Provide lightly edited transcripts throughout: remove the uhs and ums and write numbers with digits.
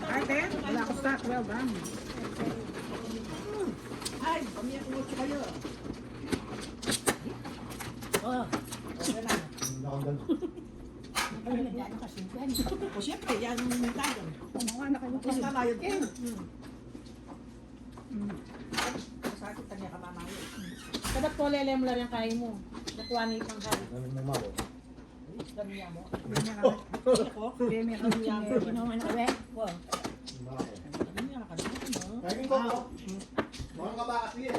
Ay, ten? Wala ko stock. Well done. Ay, pamilya ko mucho kayo. Oh, okay na. O siyempre, yan yung tayo. Kumawa na kayo. Tapos mamayod ka. Masakit ka niya kamamayod. Kadat ko lele mo lang yung kain mo. Natuwani pang kain. Ano mo mabo? Ganyan mo. Beme ka. Ako? Beme ka. Inuman na uwi. Wow. Mabo. Ganyan ka naman, no? Kain ko ko. Mga ka ba kasi eh?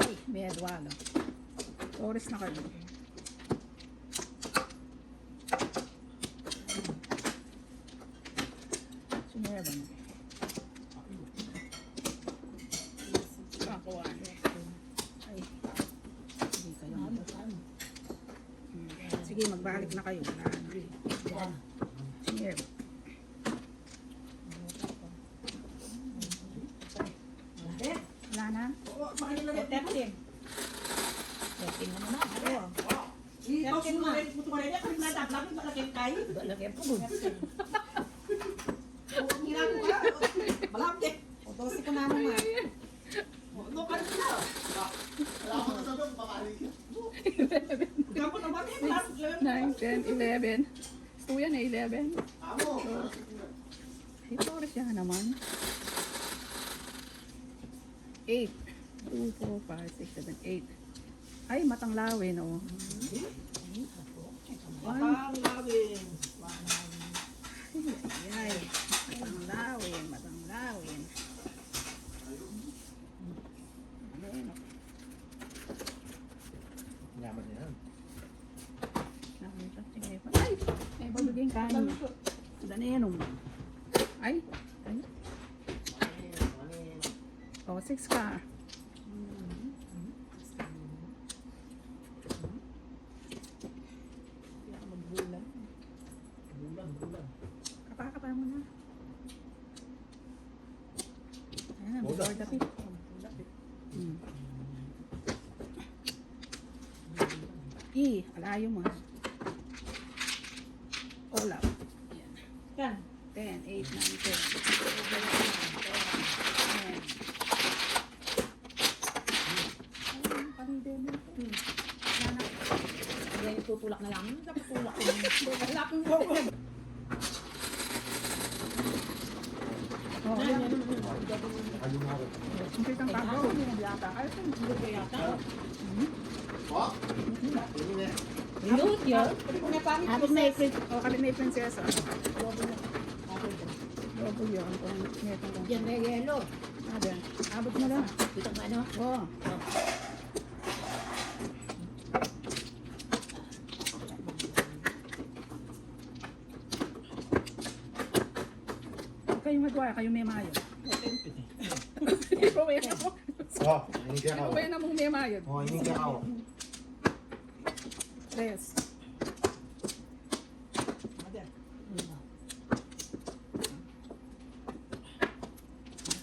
Ay, may adwalo. Oras na kayo. Sumira ba na? Kakuha. Ay, hindi kayo. Sige, magbalik na kayo. Wala na. Sumira. Wala na? Oo, makinilagay. Tepsin. Tepsin na naman. Oo. Ikaw sinulit mo tumarin niya, kung nadaklang, malaki kayo. Lagyan po. Ang hirap ko ka. Malapit. O, dosi ko naman nga. No, ka na. Wala ko na sabi, pakali ka. Ikaw ko naman eh, malapit yun. 9, 10, 11. Gusto yan eh, 11. Amo. Ito oras yan naman. 8. 2, 4, 5, 6, 7, 8. Ay, matanglawin, oh. Matanglawin. Ay, matanglawin, matanglawin. Ayan, oh. Yaman niya yan. Nakita, sige pa. Ay, may babaging kain. Danenong. Ay, ay. Oh, 6 ka. Bulan. Kapaka mo na. Ayan na, before the pit. Alayo mo. All out. Yan. 10, 8, 9, 10. Yan yung tutulak na lang. Dapat tulak ko. Tulak ko. Oh, Yan, yan. yan. Ayun ako. Simpit ang tago. Hindi yata. Ay, Hindi ko yata. Wak? Ini na. Yun, yun. Abot na i-print. O, kami may prinsesa. Double yun. Yan na yellow. Ayan. Abot mo lang. Dito ba ano? Oo. Kayo magwaya, kayo may mayo. Ikaw na mo. Oh, ini kaya Ikaw ako. na mong may mayo. Oh, ini kaya ako. Tres.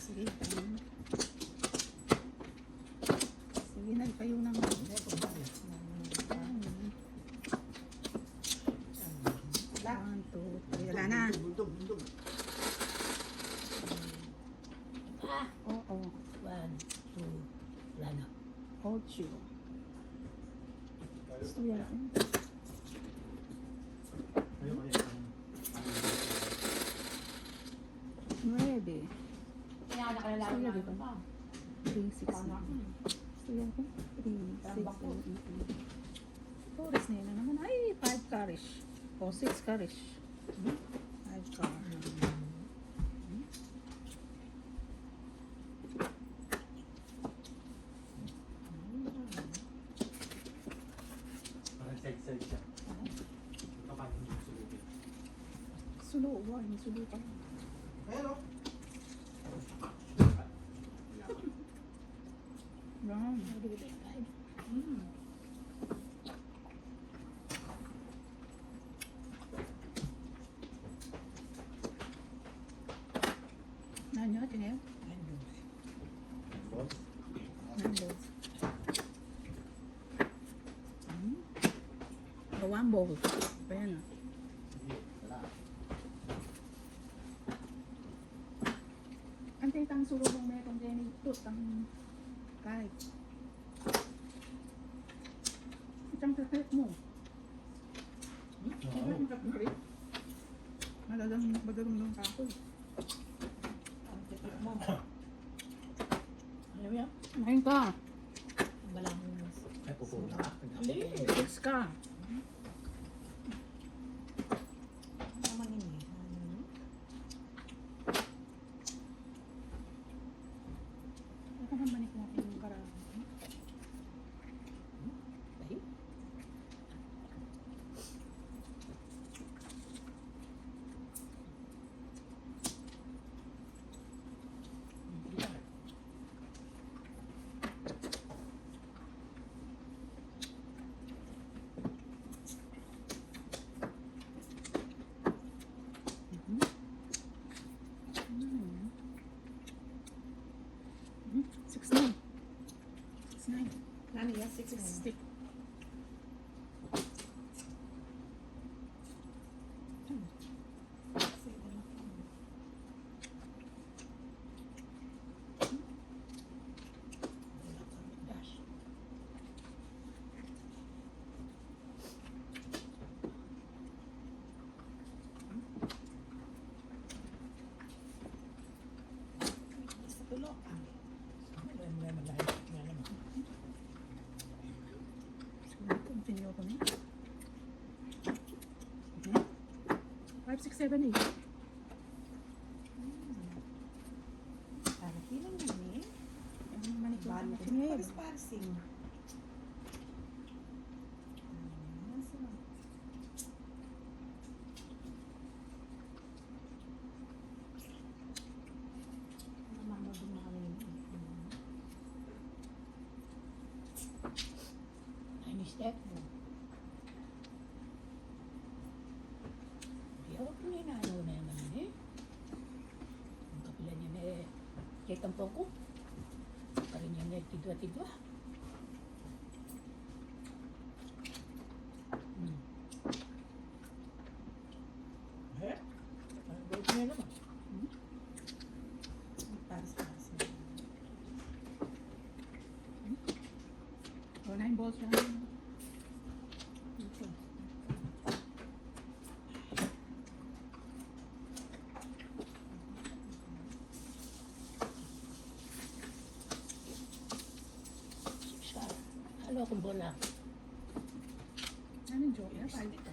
Sige. Sige na, kayo na nga. 1, 2, 3. Wala na. Bundog. Oo. 1, 2, wala na. 8. Gusto yan. Ayun, ayun. 9. Kaya nakalalaman na ito pa. 3, 6, 7. Gusto yan. 3, 6, 7, 8. Tourist na yun naman. Ay, 5 carish. O, 6 carish. 5 car. Parang side-side siya. Kapag hindi ko sulutin. Sulo, wow, may sulo pa. Ayun o. Yan. Nanyo, tingin. Boss. Nanyo. One bowl. Ayan na. Hindi. Wala. malambot ang kahit. Isang kakrit mo. Hindi mo kakrit. Madarong ka ako. Ang titik mo. Alam mo yan? Kumain ka. Ang balangin mo. Ay, pupuro na. Hindi. 6 ka. Ano naman yun eh? Ito naman manik natin yung karami. Ay. Mm. 6-9. 6-9. Nani, yes, 6 na. 60. Dash. Sa tulo. Lemon lime. Lemon. Siguro continue ko na. 5, 6, 7, 8. Para pilang yun eh. Yung manik Balo natin ko. ngayon. Paris-parising. Mama, dumakamay. Ay, step. Hindi ako pininaano na naman eh. Ang kapila niya na eh. Kahit ang poko. Karin niya na tidwa-tidwa. Eh? Ang gold niya naman. Paris-parising. O, 9 balls lang. Ito. Siya. Ano akong bola? Anong joke na? 5 ka.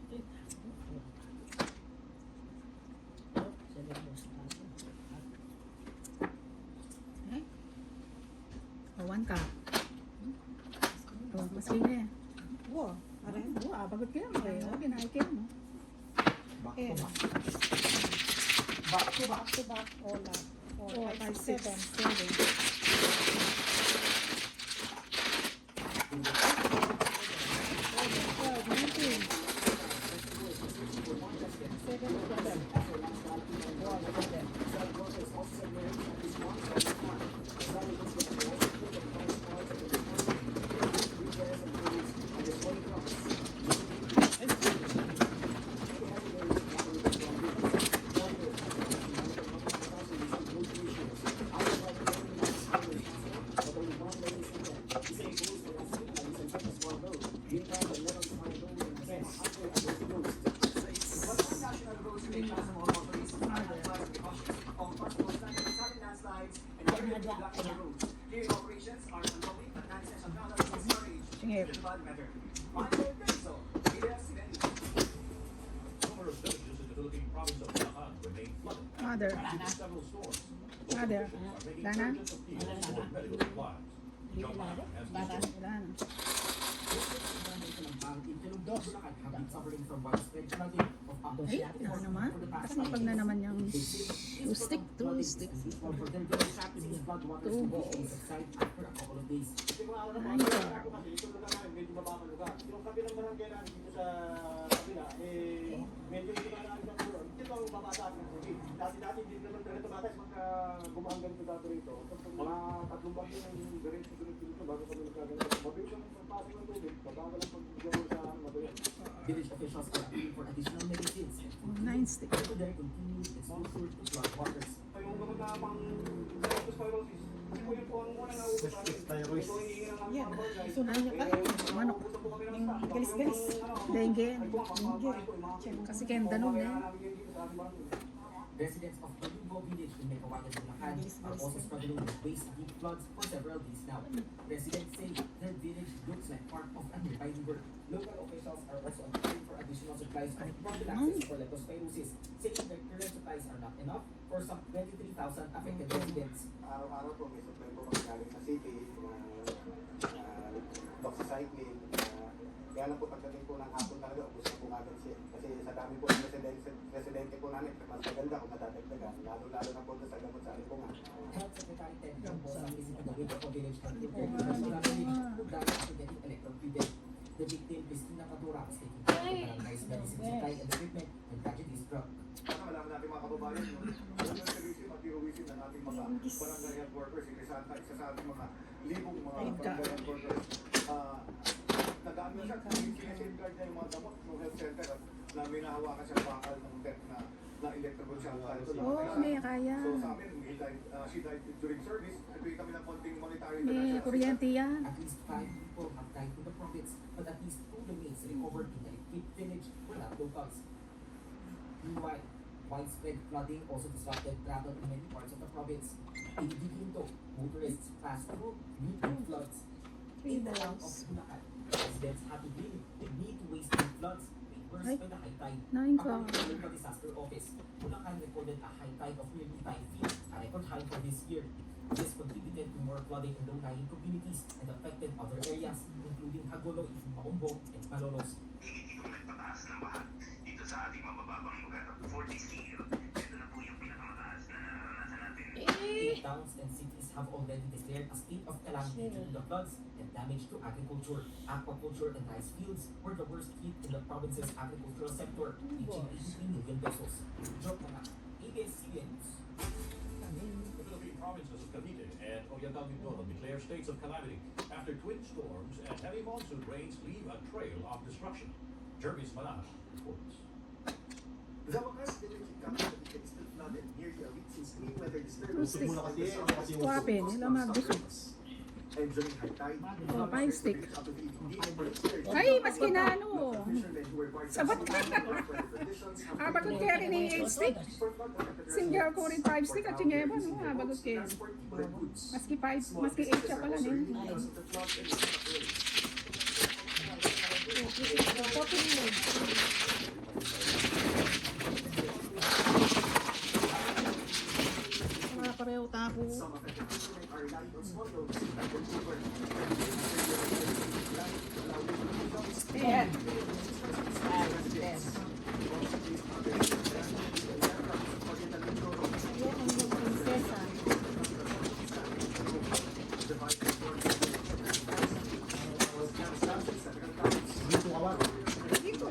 Okay. O, 1 ka. O, mas kaya. Wow. Aray. O, bagot ka mo eh. O, ginahay ka mo. Back Eh. to back. Back to back to back. All up. O, 4, 5, 5, 6, 7. 7. Sige. Numerous villages in the Philippine province of Bulacan remain flooded. Mother. Several stores. Mother. Are making Dana? urgent appeals for medical supplies. John Biden has Wala na. Ay, ano naman? Kasi pag na naman yung 2 stick. 2 stick. 2 balls. Ay, Ito lugar namin, medyo mababa lugar. Yung kabilang barangay namin dito sa kabila, eh, medyo hindi na namin ng ulo. Ito ang baba sa atin. Dati hindi naman ganito batas magka gumahang ganito dati rito. Mga 3 bagyo ng ganito dito bago kami nagkaganito. Mabilis ang pagpasok ng tubig, babago lang pag-gawin sa mabilis. Village officials are appealing for additional medicines. 9 stick. Today continues its full tour to flood waters. Yung pagka pang leptospirosis. Kasi po yun po ang unang nauubos sa amin. Leptospirosis. Ito hihingi ng mga Yan. barangay. Sunan niya pala. Manok. Nauubusan po kami ng Yung stock. galis-galis. Dengue. Dengue. Kasi kendanon eh. Residents of Talubo Village in Mecawagan, Bulacan are also struggling with waist-deep floods for several days now. Residents say their village looks like part of a nearby river. Local officials are also applying for additional supplies of prophylaxis for leptospirosis, saying their current supplies are not enough for some 23,000 affected residents. Araw-araw po may supply po kami galing sa city, doxycycline. Kaya lang po pagdating po ng hapon talaga, ubos na po agad siya. Kasi sa dami po ng residente po namin, mas maganda kung madadagdagan. Lalo-lalo na po doon sa gamot sa alipungan. Health Secretary Ted Campos ang visited the village of village of Village who died after getting electrocuted. The victim, Christina Catura, was taken care of the barangay's medicine supply and equipment when tragedy struck. Sana malaman natin mga kababayan, no? Yung servisim at heroism ng ating mga barangay health workers, isa sa ating mga libong mga barangay health workers. Nagaan mo siya, sinesafeguard niya yung mga damot ng health center at na may nahawakan siyang bakal ng tech na electrical siya. Oo, may kaya. So sa amin, she died during service. Nagbigay kami ng konting monetary May financial kuryente yan. At least 5 people have died in the province, but at least 2 remains recovered in the equipped village were not locals. Meanwhile, widespread flooding also disrupted travel in many parts of the province. In Diginto, motorists passed through deep floods. In the town of Bulacan, residents had to deal with need-to-waste floods made worse Ay, by the high tide. nain ko. According to the local disaster office, Bulacan recorded a high tide of nearly 5 feet, a record high for this year. This contributed to more flooding in low-lying communities and affected other areas, including Hagoloy, Paumbong, and Malolos. Hindi ko nagpataas ng baha dito sa ating mabababang lugar. 40 scale, ito na po yung pinakamataas na naranasan natin. Eight towns and cities have already declared a state of calamity due to the floods and damage to agriculture. Aquaculture and rice fields were the worst hit in the province's agricultural sector, reaching 83 million pesos. Joke na nga, ABS-CBN News. The Philippine provinces of Cavite and Oriental Mindoro declare states of calamity after twin storms and heavy monsoon rains leave a trail of destruction. Jervis Manas reports. The Wakas village in Cavite is still flooded, nearly a week since extreme weather disturbance. Stick. Kasi Swapin, nila magbusog. And during high tide, Oh, 5 stick. out of 80 were scared. Ay, maski na ano. Fishermen who were part of Sabat the na. conditions have Ah, bagot kaya rin yung 8 stick. for flood affected Sinjar ko rin 5 stick at sinyeba, no? Ah, bagot kaya. transport people and goods. Maski 5, Small maski 8 businesses siya are pala also rin. reeling because of the flood and lack of rain. Mga pareho tapo. Some affected fishermen are relying on small boats like Vancouver. Ayan. Prinsesa. Dito.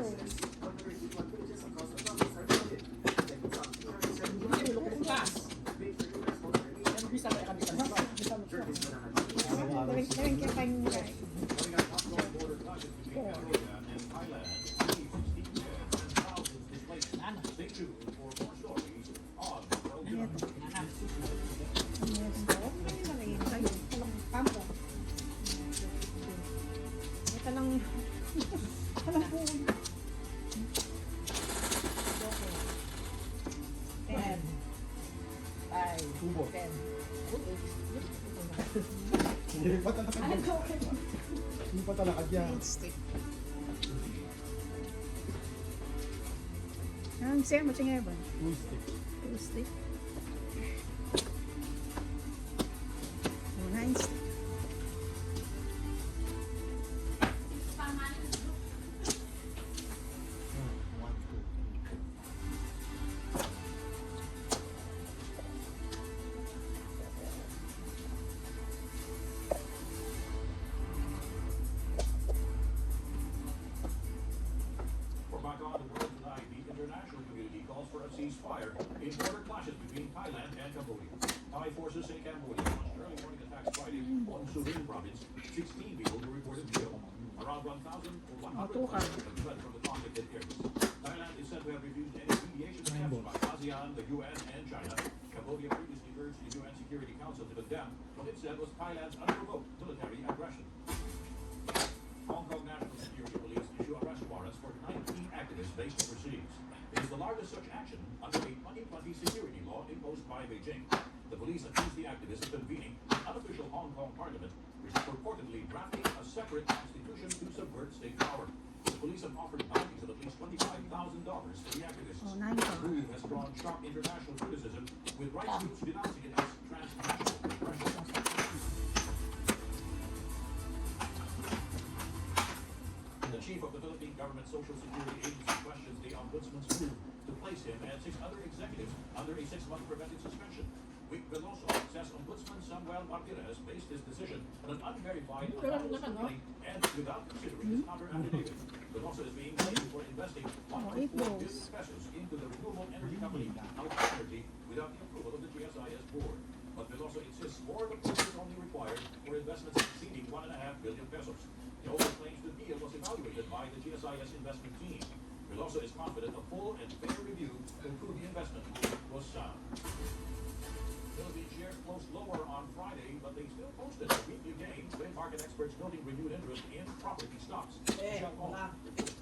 Gawin ka pa yung guys. Running on ongoing border clashes between Cambodia and Thailand leaves 16 dead and thousands displaced. Stay tuned for more stories on World News. Hindi pa talakad. Hindi pa talakad yan. Ang siya mo siya ba? Full stick. Stick. 9 stick. One, two. For back on the world tonight, the international community calls for a ceasefire in border clashes between Thailand and Cambodia. Thai forces in Cambodia launched early morning attacks Friday on Surin province. 16 people were reported killed. Around 1,000 or 100 have fled from the conflicted areas. Thailand is said to have refused any mediation attempts by ASEAN, the UN, and China. Cambodia previously urged the UN Security Council to condemn what it said was Thailand's unprovoked military aggression. Hong Kong National Security Police issue arrest warrants for 19 activists based overseas. It is the largest such action under a 2020 security law imposed by Beijing. The police accused the activists of convening an unofficial Hong Kong parliament, which is purportedly drafting a separate constitution to subvert state power. The police have offered bounties of at least $25,000 for the activists. Oh, 9 The move has drawn sharp international criticism, with rights groups denouncing it as transnational repression. The chief of the Philippine Government Social Security Agency questions the Ombudsman's move to place him and 6 other executives under a 6-month preventive suspension. Vic Veloso says Ombudsman Samuel Martirez based his decision on an unverified anonymous complaint and without considering his counter affidavit. Veloso is being blamed for investing 1.4 billion pesos into the renewable energy company Alpha Energy without the approval of the GSIS board. But Veloso insists more approval is only required for investments exceeding 1.5 billion pesos. He also claims the deal was evaluated by the GSIS investment team. Veloso is confident a full and fair review conclude the investment was sound. Philippine shares closed lower on Friday, but they still posted a weekly gain, with market experts noting renewed interest in property stocks. Michelle Hall reports.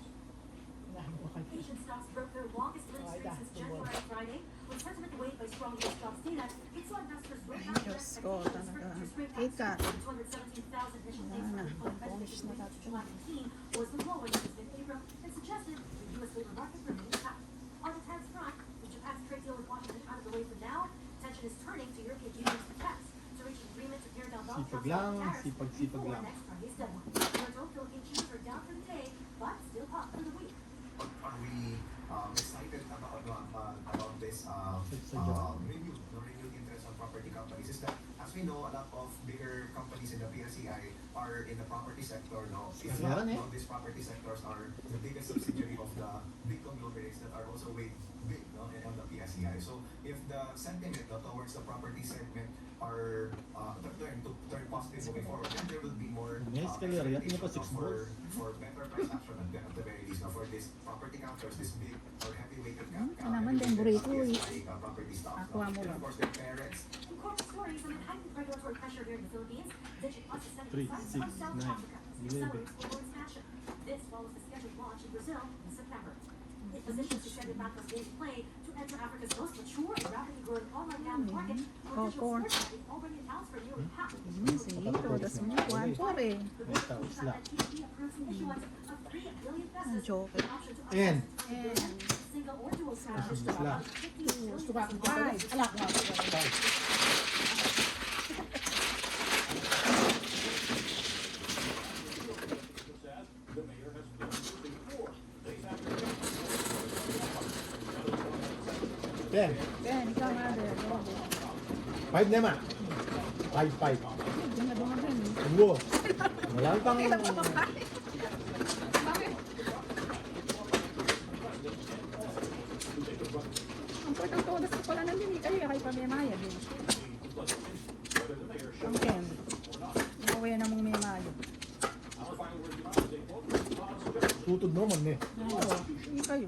Asian stocks broke their longest losing streak since January Friday. With sentiment weighed by strong US jobs data, it saw investors break out their Diyos ko, expectations for talaga. interest rate Eight ka. cuts. 217,000 initial days Wala na. for the Polish na lahat July 19 was the lowest since mid-April and suggested the US labor market remains tight. On the tense front, with Japan's trade deal with Washington out of the way for now, attention is turning to European Union's attempts to reach an agreement to pare down Donald Trump's tariffs before next Friday's deadline. Toronto Philippine shares are down for the day, but still up for the week. Are we excited about this renewed interest on property companies? Is that, as we know, a lot of bigger companies in the PSEI are in the property sector, no? If not, no, these property sectors are the biggest subsidiary of the big conglomerates that are also way big, no, on the PSEI. So if the sentiment, no, towards the property segment are turn positive moving forward, then there will be more expectation, no, for better price action at the very least, no, for these property counters, this big or heavyweighted naman din, burrito eh. property stocks, Aqua no? mo And lang. of course their parents. In corporate stories, amid heightened regulatory pressure here in the Philippines, Digiplus is set to 3, decide 6, on South 9, Africa to accelerate global expansion. This follows the scheduled launch in Brazil in September. It positions Extended Backpass Games Play to enter Africa's most mature and rapidly growing online gambling market, where digital sports betting already accounts for nearly half of the Easy. Todas mo. 1-4 eh. The board of trustees that TSB approves the issuance of 3 billion pesos Ang joke. with the option to Ayan. access single or dual scratches to Isla. up to 15 billion Gusto ba akong pesos. alak na. Says the mayor has been losing 4 days after 10. Yan, ikaw nga din. 5 naman. 5. Diyan na dumagan eh. Tunggu. Wala pang... Ang pwede todas ko pala nandun eh. Kayo kay pamiyamaya din. whether the mayor Ang should Ken. Umuwi na mong miyamaya. Our final word tonight is a quote from Thomas Jefferson. Tutod naman eh. Oo, hindi kayo.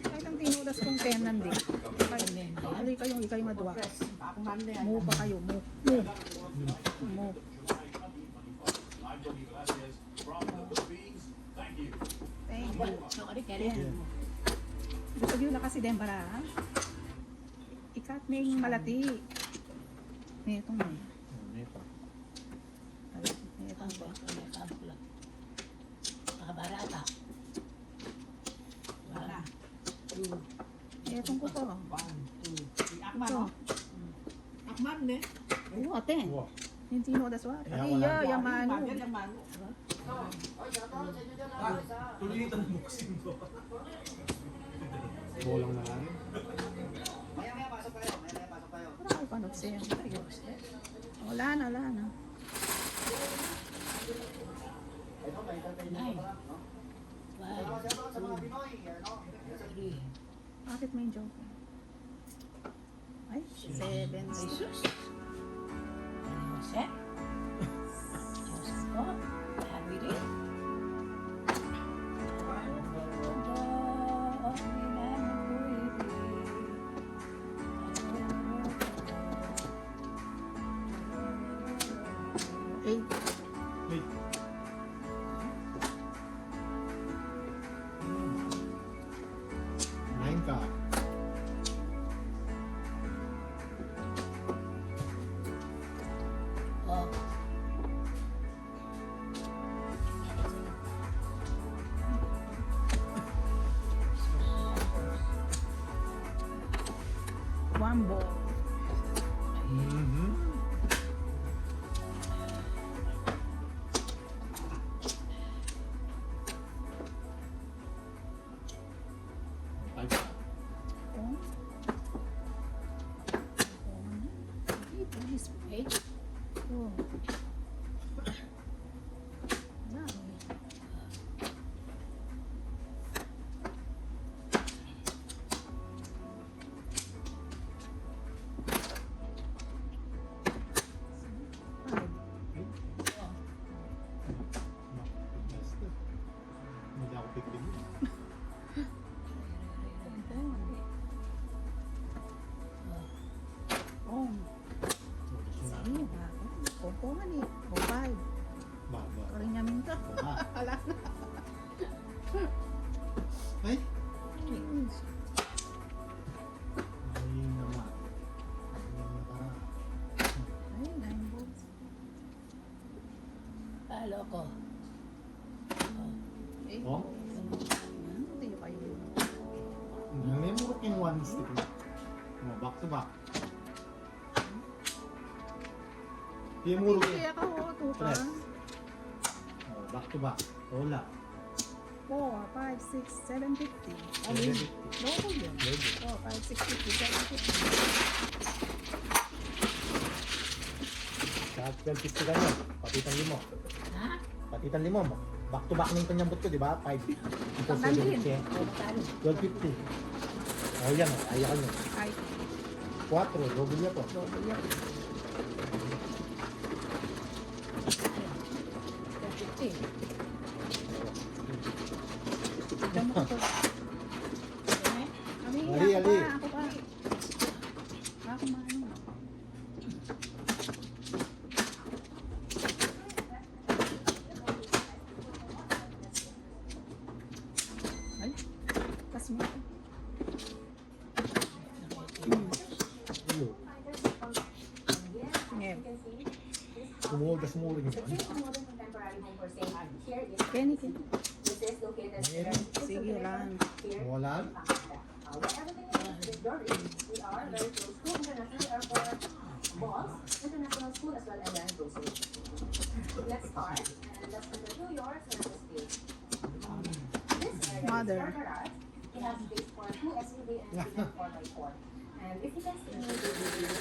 Kahit ang tinudas kong 10 nandun. Hindi kayong ikay madwa. Mo pa kayo. Mo. Mo. July 2025. I'm Tony Velasquez from the Philippines. Thank you. Thank you. So, ano kaya? Gusto nyo na kasi din para ikat ning malati. Itong na. Itong ba? Makabarata. Wala. Itong ko to. Akman, Ito. no? Akman, ne? Oo, aten. Wow. Yung sino das wa? Kaya Ay, wala. yamano. Yaman. Bolang na lang. Maya pasok tayo. Wala ko panot siya. Wala na. Nine. 5. 3. Bakit may joke? Ay, 7. Jesus. Jose. Diyos ko. Family. 8. Wait. Nine ka. Oh. One ball. Mm-hmm. Five ka. Oh. Please. 8. Oh. Dami. Five. Oh. Basta. Hindi ako pipili. Oh. Sige, bago. Kompongan eh. O, 5. Baba. Karinyamin ka. Baba. Wala na. Ay! Please. Ay naman. Ay naman para. Ay, 9 balls. Palo ko. Oh. 8 Oh? balls. Hindi kayo. Namemorok yung one stick. Oh, back to back. Timurog Hindi eh. ako. 2 ka. Tres. Oh, back to back. Wala. 4, 5, 6, 7, 50. Alin? 750. Double yun. Double. 4, 5, 6, 50, 7, 50. Sa 1250 ka nyo. Patitan limo. Ha? Patitan limo mo. Back to back na yung kanyang ko, di ba? 5. Ito Ang dalhin. 750. Oh, magkano? 1250. Oh, yan. Oh. Kaya ka nyo. Ay, 4. Double niya po. double yun. 50. Tignan mo ko. Eh? Kami, Ali, ako Ali. pa, ako pa. Ako maano. Ay, tas mo. Iyo. Ngayon. Sumuhod na sumuhod yung pan. Kenny, Kenny. Ngayon. Sige lang. Wala. International school as well as land grocery. Let's start, and let's interview your census page. This area Mother. is for garage. It has space for 2 SUV and 3 4x4. And if you can see me, your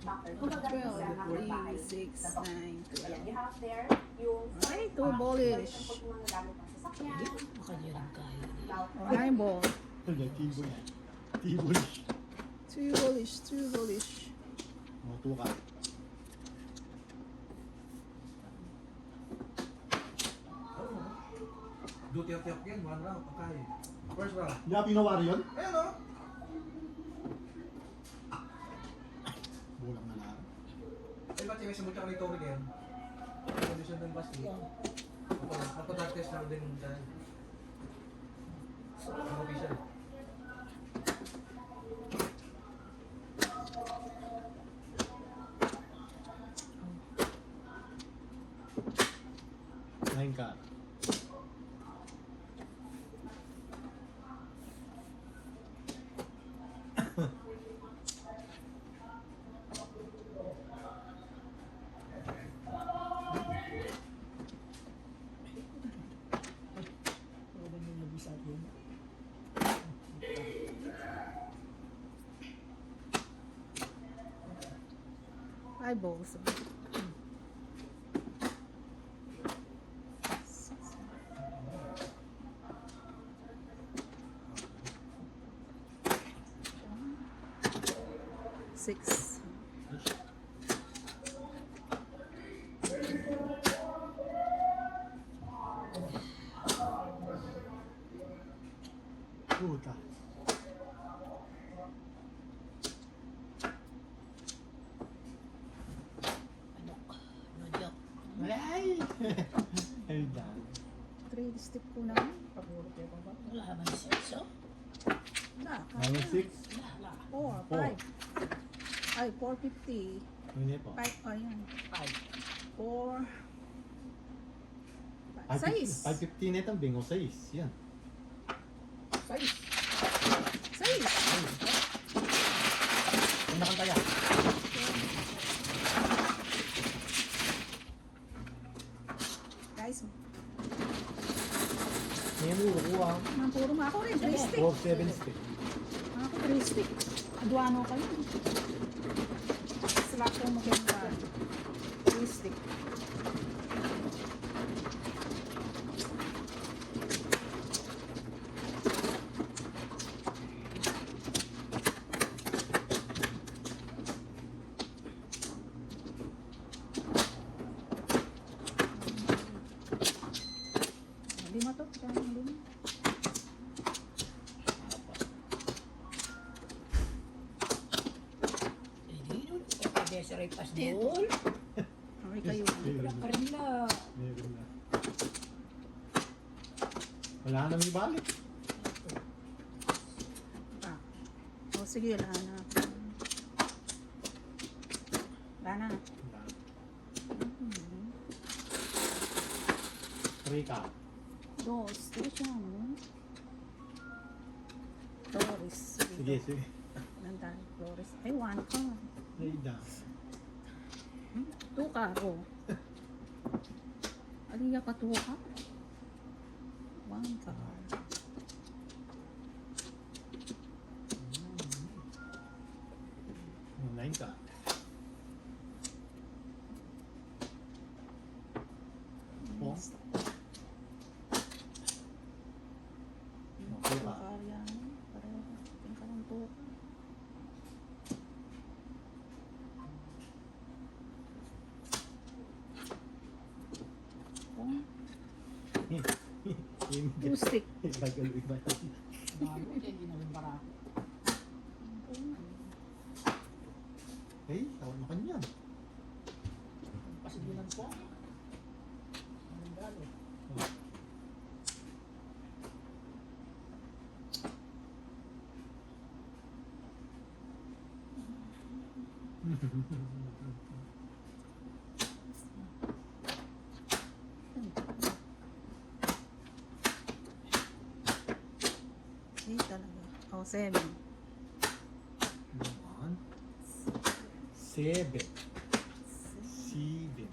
doctor. Kumbaga, 12, sa mga bahay 3, 6, na to. 9, Ayan, you have there yung Ay, 2 ballish. yung mga gamit ng sasakyan. Baka niya rin kaya. Oh, 9 ball. Wala. Tiboy. Tiboy. 2 ballish, 2 ballish. Oh, 2 ka. Duty-tiyak yan, 1 round, pagkain. First round. Hindi ka pinawari yun? Ayan o. Bulang na lang. Ay, ba't yung isang ni Tori yan? Condition ng bus eh. Magpa-drug test lang din dahil. Ang official. Nine ka. Eyeballs. Six. Puta. Manok. Ay, dahil. 3 stick ko na. Pagulot yung baba. Wala naman siya. Wala. Minus 6. Wala. 4, 5. Ay, 450. Hindi po. 5, ayan. 5. 4. 6. 550 na itong bingo 6. Yan. 6. 6. Ang nakantaya. Guys, Ngayon mo kukuha. puro mga ako rin. 3 stick. 4, 7 stick. Ako 3 stick. Aduano kayo. Slack ko mo kayo ka. 3 stick. Lima to. Kaya lima. Hindi nun. Pwede sa repas doon. Okay kayo. Wala pa rin na. Meron na. Wala nang ibalik. Ah. O sige, wala na. Wala na. Wala. Mhm. 3 ka. Dos. Tres yan. Flores. Sige, sige. Nandang Flores. Ay, 1 ka. Ay, dahil. 2 ka. O. Aliya ka 2 ka. 1 ka. Online ka. Oh. Okay ka. Yan. Pareho. Tingin ka ng 2 ka. Oh, Hindi. 2 stick. Ibagal, ibagal. Bago, hindi namin para. Hey, tawag mo kanya. Pasigilan po. Anong galo? Ay, talaga. Oh, 7. 1, 7. 7.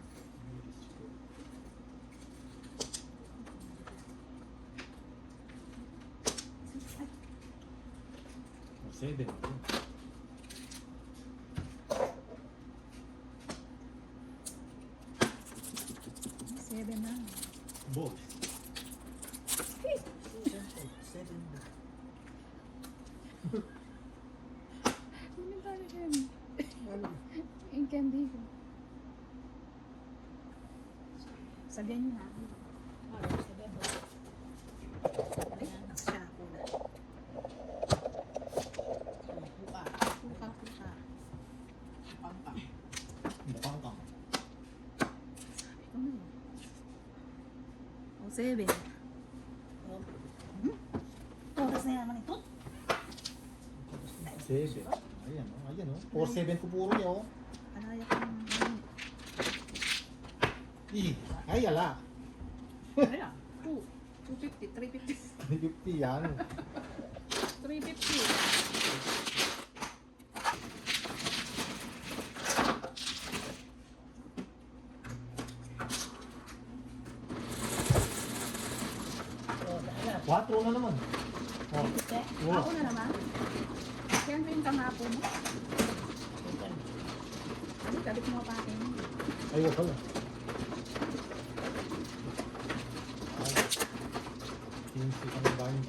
Oh, 7. Seven na. Boss. 7 na. Ano tayo yan? Yung candy ko. Sabihan niyo na. Ay, siya na pula. Buka. Puka. Pangpang. Napangkang. Sabi ko na. Oh, 7. Oras na yan naman ito. 7. Ayan, oh. Ayan, oh. 4-7 ko puro niya, oh. Alaya ko ng Ay, ala. Ayan. 250, 350. 350 yan. 350. Oh, dahil. 4 na naman. Oh. Oh. Ako na naman. Yan ko yung kahapon mo. Kabit mo pa akin. Ay, wala pala. Ay. 15 ka na ba yun?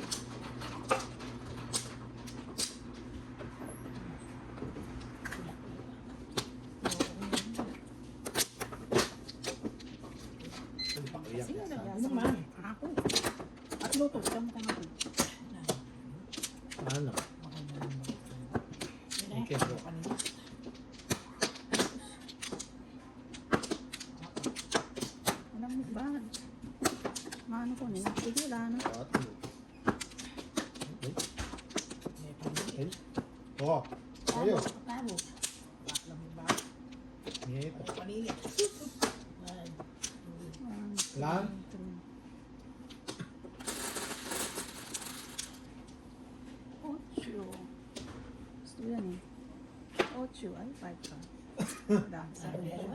Sige na Ano naman? Ako. At luto. Saan mo ako? Ano? Okay, bro. Alam mo Oh, ayo. Paano? Wak lang ba? Ito. Paningit. One, two, Lang. 8. Gusto yan eh. 8. Ay, 5 ka. Dami sa ano yan?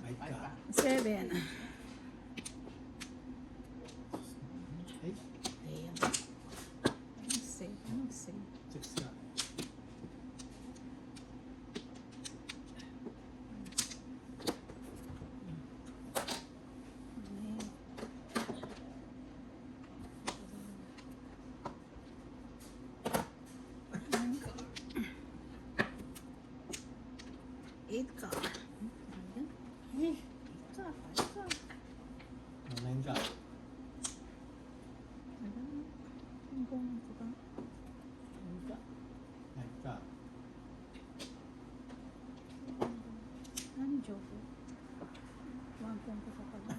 Ay ka. 7. Ay, Ayan. 6. 6 ka. Eight ka. Ayan. Ka. 9 ka. Ang gawin ko ka. 9 ka. Ano joke? Wangkong ko pa pala.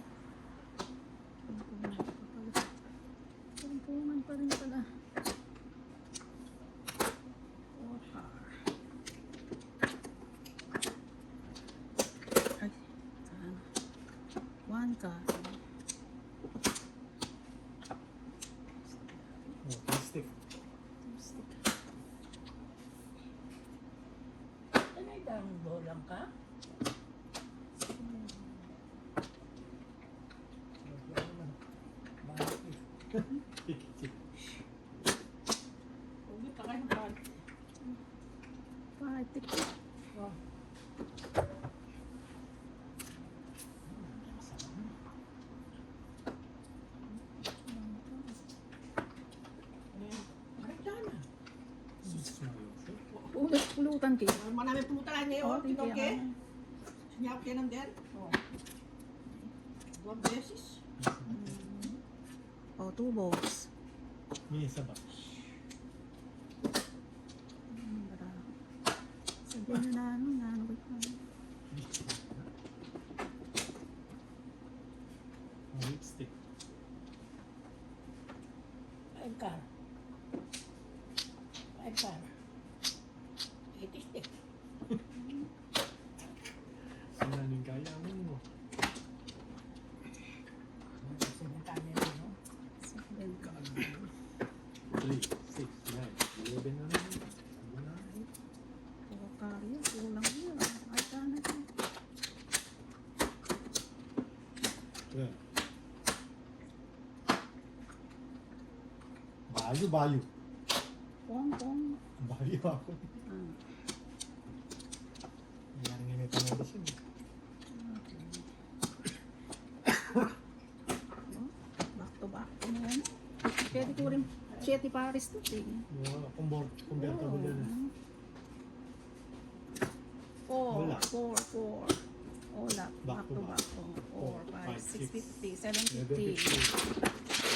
Wangkongan ko pa pala. Wangkongan pa rin pala. 4 car. Ay, saan? 1 car. Oh, plastic. Stick. Ano yung bolang ka? Huwag pa kayo ng pan. 5 tick. Oh. Pulutan kayo. Marami pulutan lang ngayon. Oh, Tingnan tingnan kayo. mo. Sinyap kayo ng den. Oh. 2 beses. Oh, 2 balls. May isa ba? Sabihin na ano ko ito. Oh, lipstick. Five car. 80 stick. Sinaning kaya mo. Sinuntan nila, no? 7 ka. 3, 6, 9, 11 na naman. Wala. Puro karyo. Kulang yun. Ay, sana ito. 12. Bayo. Pong. Bayo ako. Ah. Nangyari nga may pangabasyon. Back to back. Ano yan? Pwede ko rin 7 pares to. Convertible yun. 4, Wala. 4. Wala. Back to back. 4, 5, 6, 50, 750.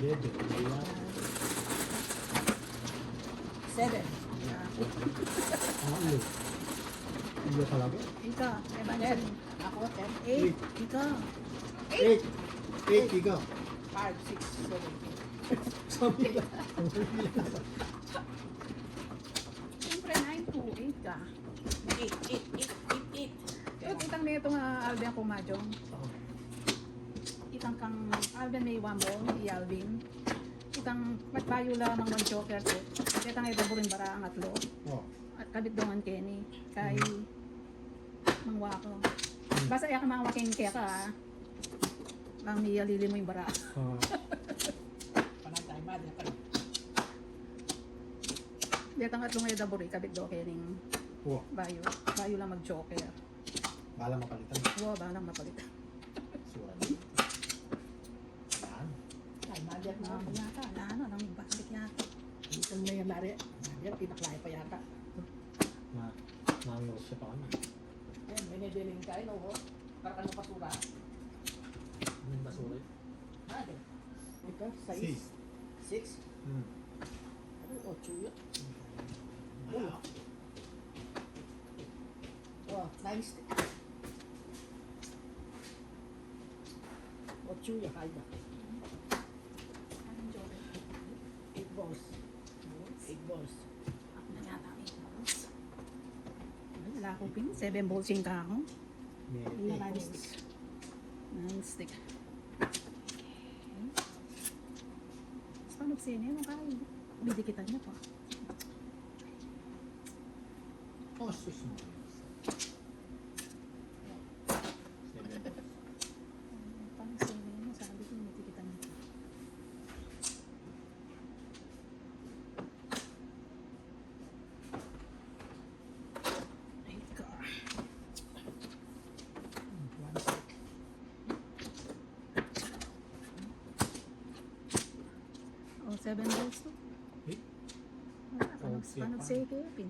11. Wala. 7. Ang ulo. Ulo talaga? Ika. 10. Ako, 10. 8. Ika. 8. 8, ikaw. 5, 6, 7. Sabi lang. Siyempre, 9 to 8 ka. 8. Ito, itang na ito nga Alvin ang pumadyong. Itang kang Alvin may 1 ball, i-Alvin. Itang magbayo lamang 1 joker set. Itang ito burin bara ang atlo. Oh. At kabit dongan Kenny. Kay mangwako. Basta iya ka mga waking kaya ka ha. Lang may alili mo yung bara. Panay tayo, mali pa rin. Itang atlong ay daburi, kabit do Kenny. Oh. Bayo. Bayo lang mag-joker. Bala mapalitan. Wow, ba nang mapalitan. Sura. Yan. Ay, mali at Ano yata, ano, nang balik yata. Dito na yung mali. Mali at tinaklay pa yata. Nangos siya pa kami. Ayan, may nidiling ka, no? Para ka basura. May basura yun. Mali. Ito, 6. 6. Hmm. Ano, 8 yun. Wala. Oh, 9 stick. Chuya, Haida. Anong joke? 8 balls. 8 balls. Ako na yata ang 8 balls. Ay, wala akong pin. 7 balls yung kako. May 9 balls. 9 stick. Tapos paano sinin mo kayo? Bidikitan niya pa. Oh, sus mo. 7 balls. Paano sinin mo? Sabi ko, bidikitan niya pa. Ay, ka. One stick. Oh, 7 balls to. Eh? Wala, paano say kayo? Pin.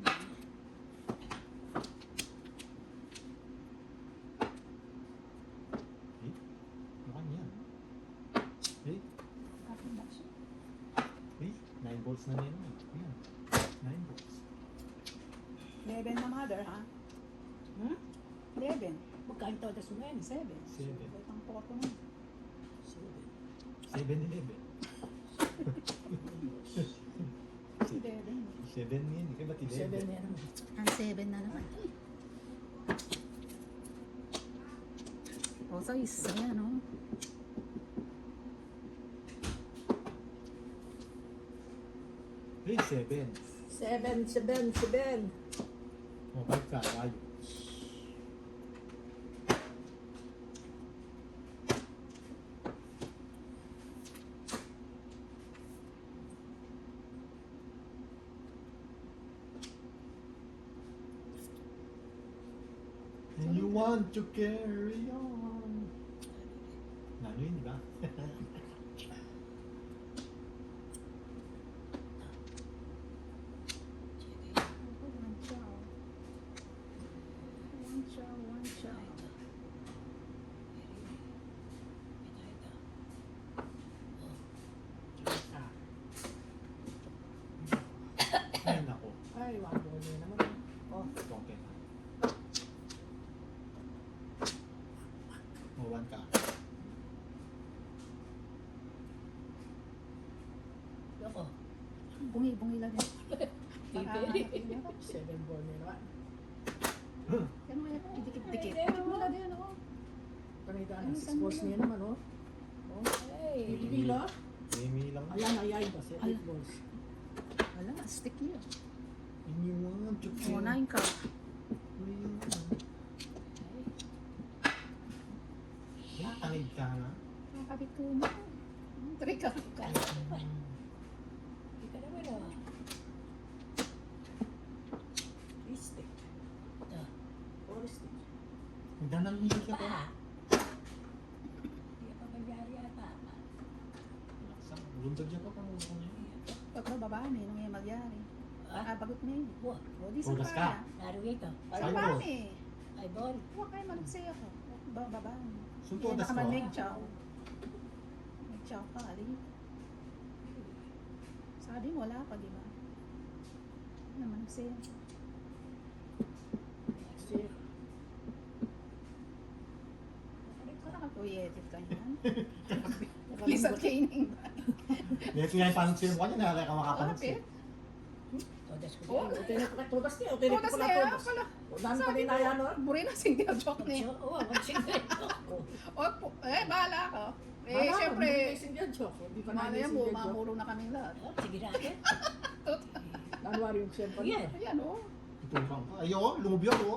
Mukhang yan. Eh? Kapin ba siya? Eh? 9 balls na nila. Yan. 9 balls. 11 na mother, ha? Hmm? 11. Magkain to das mo yan. 7. 7. Wait ang photo mo. 7-11. 11. 7 yan. Ikaw ba't 7 11? yan. Ang 7 na naman. O, so isa yan, no? Eh, 7. 7. O, 5 ka. Tayo. And you want to carry on. Nano yun, di ba? One chow. One chow, one chow. Ay, nako. Ay, one ball na naman. Oh, Okay na. O, 1 ka. ako. Bungi-bungi lang yan. Tipi. 7 ball na naman. Yan mo yan, dikit-dikit. Dikit mo lang yan, ako. Panita na, 6 balls na naman, oh. Oh, hey, pila. Amy lang. Ayan, ayan kasi 8 balls. Wala, stick yun. And you want to O, carry 9 ka. on. Eh, tangid ka na. Nakakabit ko mo. 3 ka. Hindi ka naman, oh. Stick. Or stick. Magdanang hindi siya pa. Hindi ka magyari ata. Buntag siya pa pang ulo niya. Pag babaan eh, nung yung magyari. Bagot na yun. Wah, O, di sa Ugas ka. kaya. laro ito. Ay, Sa'yo. babaan eh. Ay, ball. Huwag kayo manugsay ako. Babaan. Sunto Hindi das naman ko. may chow. May chow ka, ali. Sabi mo, wala pa, di ba? Ano manugsay ako. Next year. Parang ako-edit ka yan. Lisa Kaning ba? Yes, nga yung paano sila mukha niya, nakakaya ka makapanog siya. Bakit? Todas ko. Oh. Okay na tugas niya. Okay na Tudas pala na yan tugas. pala. Dami pa Sabi rin mo, na yan, oh. buri na single joke na yan. Oo, mag-single. Bahala ako. Eh, Wala, syempre, hindi may single joke. Hindi pa mamaya namin mo, single joke. mamuro na kaming lahat. Sige natin. January yung cellphone. Ayan. Ayan, oh. Itulong ka. Ayo, lumubyo ko.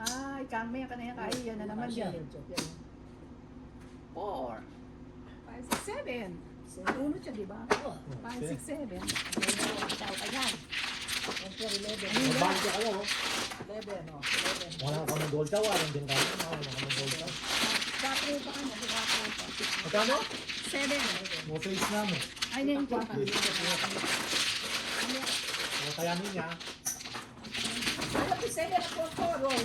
Ay, kami, kanina kayo, yan na naman yan. Single joke yan. 4, 5, 6, 7. Uno siya, di ba? Oo. 5, 6, 7. Tao ka yan. 11. Magbalik ka kayo. 11, oh. 11. Wala ka ng gold chow, walang din kayo. Wala ka ng gold chow. 4 pa ka na, 4 pa. Magkano? 7. Mo face na mo. Ay, na yung 4 pa. O, kayanin niya. Alam ko, 7 ako, 4, oh.